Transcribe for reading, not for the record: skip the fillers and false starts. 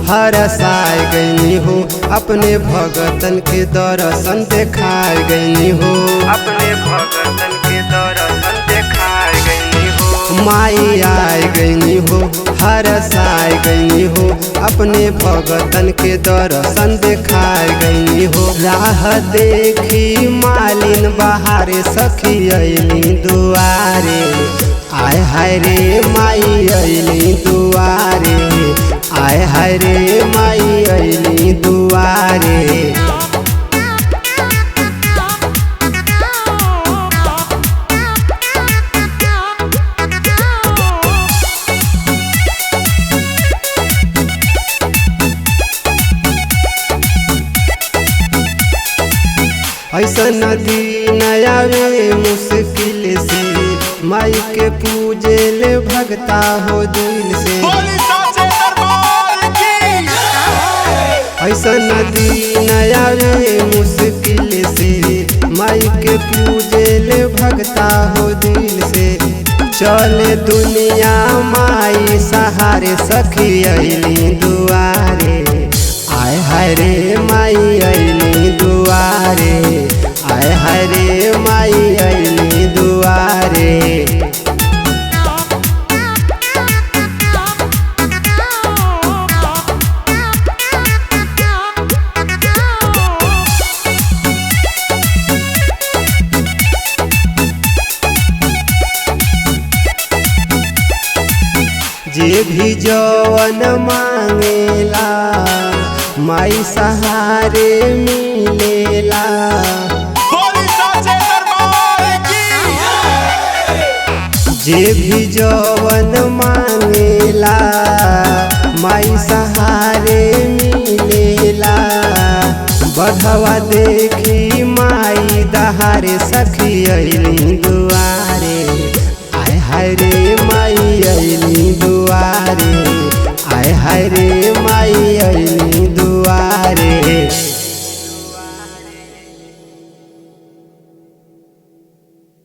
हरसाए गईनी हो, अपने भगतन के दर्शन देखाए गईनी हो, अपने भगतन के दर्शन देखाए गईनी हो। माई आए गईनी हो, हरसाए गईनी हो, अपने भगतन के दर्शन देखाए गईनी हो। राह देखी मालिन बहारे सखी अइली दुआरे, आय हाय रे माई अइली दुआरे, आय हाय रे माई अइली दुआरे। ऐसा नदी नयावे मुश्किल से, माई के पूजे ले भगता हो दिल से। ऐसा नदी नयावे मुश्किल से, माई के पूजे ले भगता हो दिल से। चले दुनिया माई सहारे सखी अइली दुआरे, आय हाय रे माई अइली दुआरे, आय हाय रे माई अइली दुआरे। जे भी जवन मांगेला माई सहारे मिलेला, जे भी जवन मांगेला माई सहारे मिलेला। बढ़वा देखी माई दहारे सखी अइली दुआरे, आय हाय रे माई अइली